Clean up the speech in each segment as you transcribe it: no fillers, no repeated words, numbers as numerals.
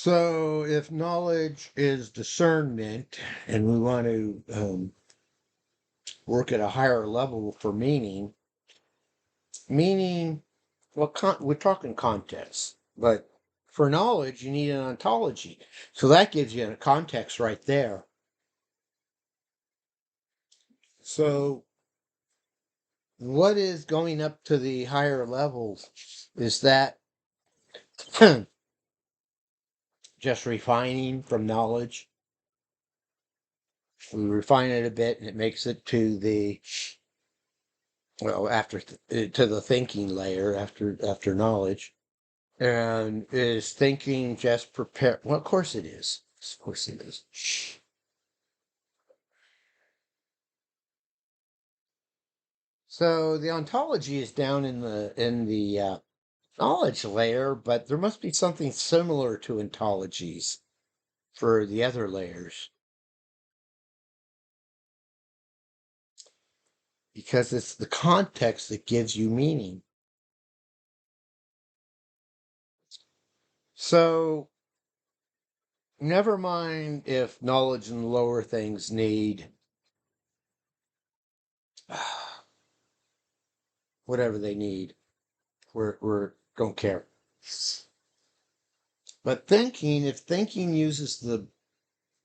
So, if knowledge is discernment and we want to work at a higher level for meaning, well, we're talking context, but for knowledge, you need an ontology. So that gives you a context right there. So, what is going up to the higher levels is that just refining from knowledge. We refine it a bit and it makes it to the to the thinking layer after knowledge. And is thinking just prepare? Well, of course it is. Of course it is. So the ontology is down in the knowledge layer, but there must be something similar to ontologies for the other layers because it's the context that gives you meaning. So never mind if knowledge and lower things need whatever they need. We don't care. But if thinking uses the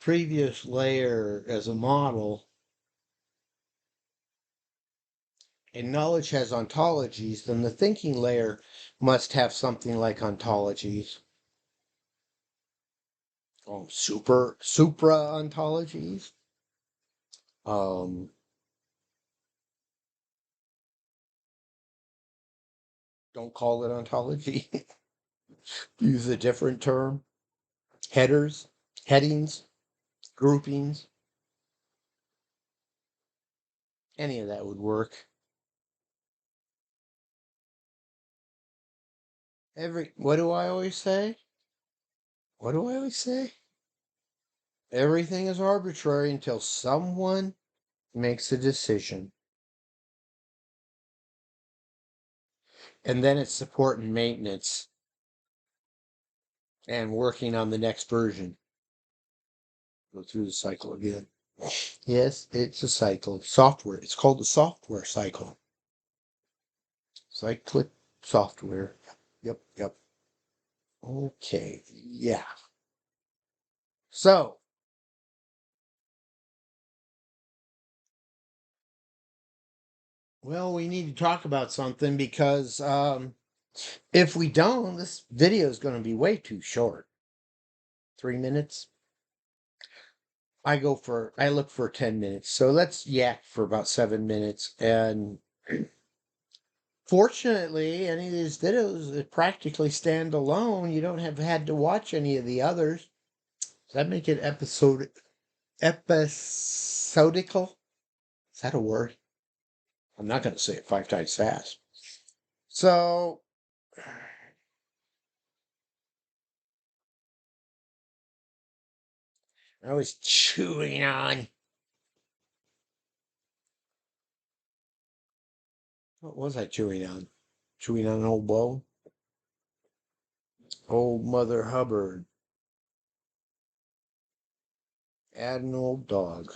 previous layer as a model, and knowledge has ontologies, then the thinking layer must have something like ontologies. Supra ontologies. Um, don't call it ontology. Use a different term. Headers, headings, groupings. Any of that would work. What do I always say? What do I always say? Everything is arbitrary until someone makes a decision. And then it's support and maintenance and working on the next version. Go through the cycle again. Yes, it's a cycle. Software. It's called the software cycle. Cyclic software. Yep, yep. Okay, yeah. So, well, we need to talk about something because if we don't, this video is going to be way too short. 3 minutes. I look for 10 minutes. So let's yak for about 7 minutes. And fortunately, any of these videos that practically stand alone. You don't have had to watch any of the others. Does that make it episodical? Is that a word? I'm not going to say it 5 times fast. So I was chewing on. What was I chewing on? Chewing on an old bone? Old Mother Hubbard. Add an old dog.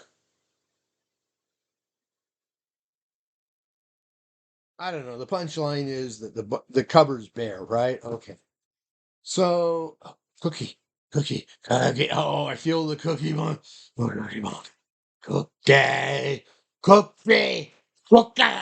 I don't know. The punchline is that the cupboard's bare, right? Okay. So, cookie, cookie. Oh, I feel the cookie bun. Cookie bun. Cookie, cookie, cookie.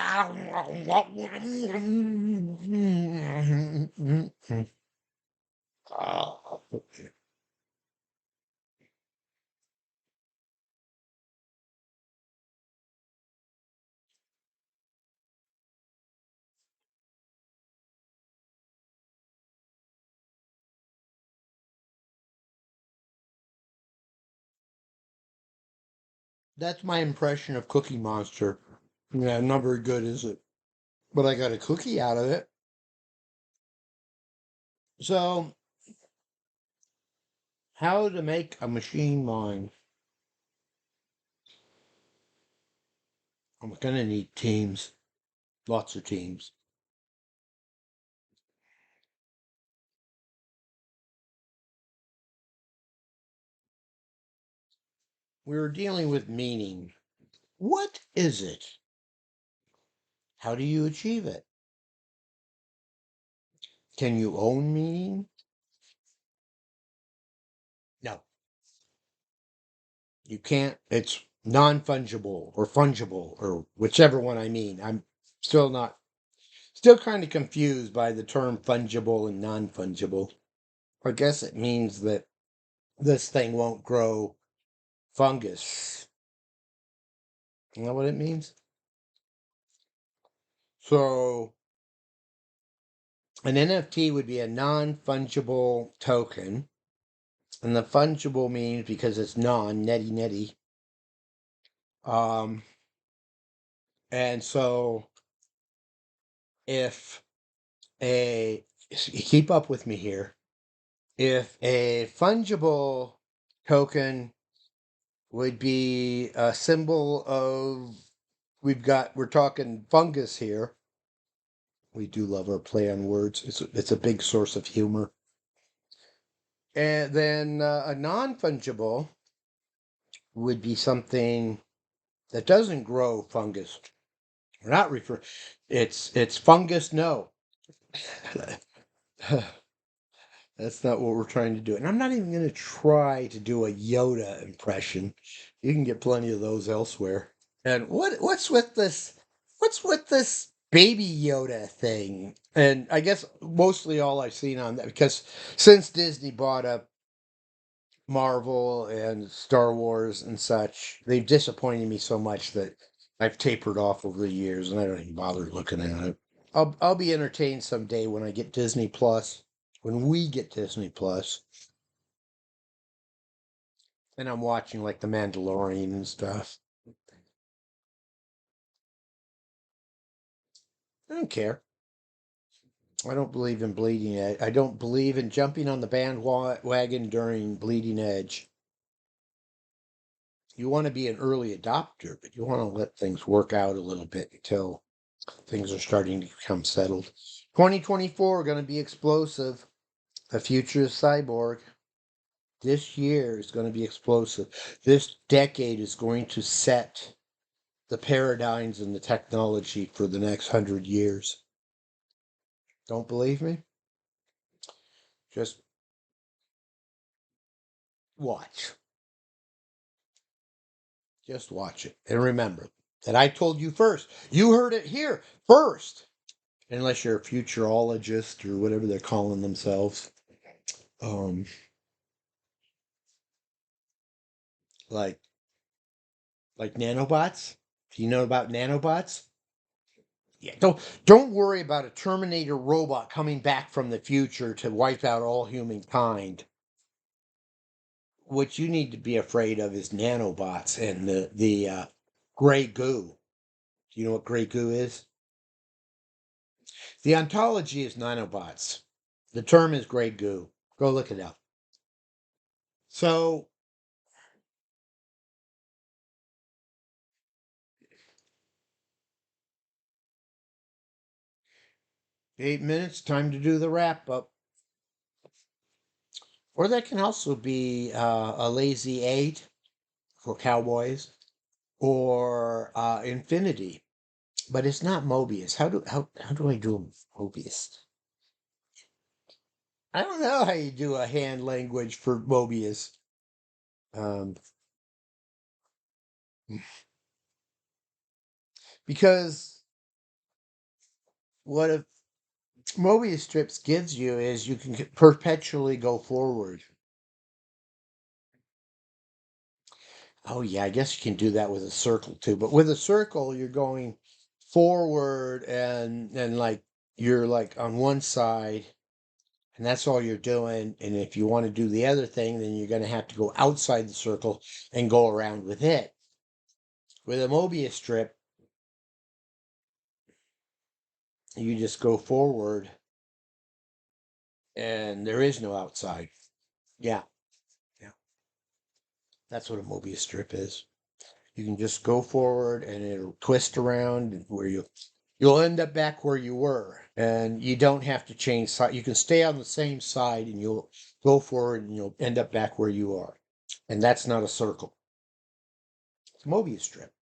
That's my impression of Cookie Monster. Yeah, not very good, is it? But I got a cookie out of it. So, how to make a machine mind? I'm gonna need teams, lots of teams. we're dealing with meaning. What is it? How do you achieve it? Can you own meaning? No, you can't. It's non-fungible or fungible or whichever one I mean. I'm still not, still kind of confused by the term fungible and non-fungible. I guess it means that this thing won't grow fungus. You know what it means? So an NFT would be a non-fungible token. And the fungible means because it's non, netty netty. Um, and so if keep up with me here, if a fungible token would be a symbol of, we're talking fungus here. We do love our play on words. It's a big source of humor. And then a non-fungible would be something that doesn't grow fungus. We're not refer. It's fungus. No, that's not what we're trying to do. And I'm not even going to try to do a Yoda impression. You can get plenty of those elsewhere. And what's with this? What's with this baby Yoda thing? And I guess mostly all I've seen on that, because since Disney bought up Marvel and Star Wars and such, they've disappointed me so much that I've tapered off over the years, and I don't even bother looking at it. I'll be entertained someday when I get Disney Plus, when we get Disney Plus, and I'm watching like The Mandalorian and stuff. I don't care. I don't believe in Bleeding Edge. I don't believe in jumping on the bandwagon during Bleeding Edge. You want to be an early adopter, but you want to let things work out a little bit until things are starting to become settled. 2024 going to be explosive. The future is cyborg. This year is going to be explosive. This decade is going to set the paradigms and the technology for the next 100 years. Don't believe me? Just watch. Just watch it. And remember that I told you first. You heard it here first. Unless you're a futurologist or whatever they're calling themselves. Um, like nanobots. Do you know about nanobots? Yeah, don't worry about a Terminator robot coming back from the future to wipe out all humankind. What you need to be afraid of is nanobots and the gray goo. Do you know what gray goo is? The ontology is nanobots. The term is gray goo. Go look it up. So 8 minutes, time to do the wrap up. Or that can also be a lazy eight for cowboys, or infinity. But it's not Mobius. How do I do Mobius? I don't know how you do a hand language for Mobius. Um, because what a Mobius strips gives you is you can perpetually go forward. Oh yeah, I guess you can do that with a circle too. But with a circle, you're going forward and like you're like on one side, and that's all you're doing. And if you want to do the other thing, then you're going to have to go outside the circle and go around with it. With a Mobius strip, you just go forward and there is no outside. Yeah, yeah. That's what a Mobius strip is. You can just go forward and it'll twist around where you'll end up back where you were. And you don't have to change side. You can stay on the same side and you'll go forward and you'll end up back where you are. And that's not a circle. It's Mobius strip.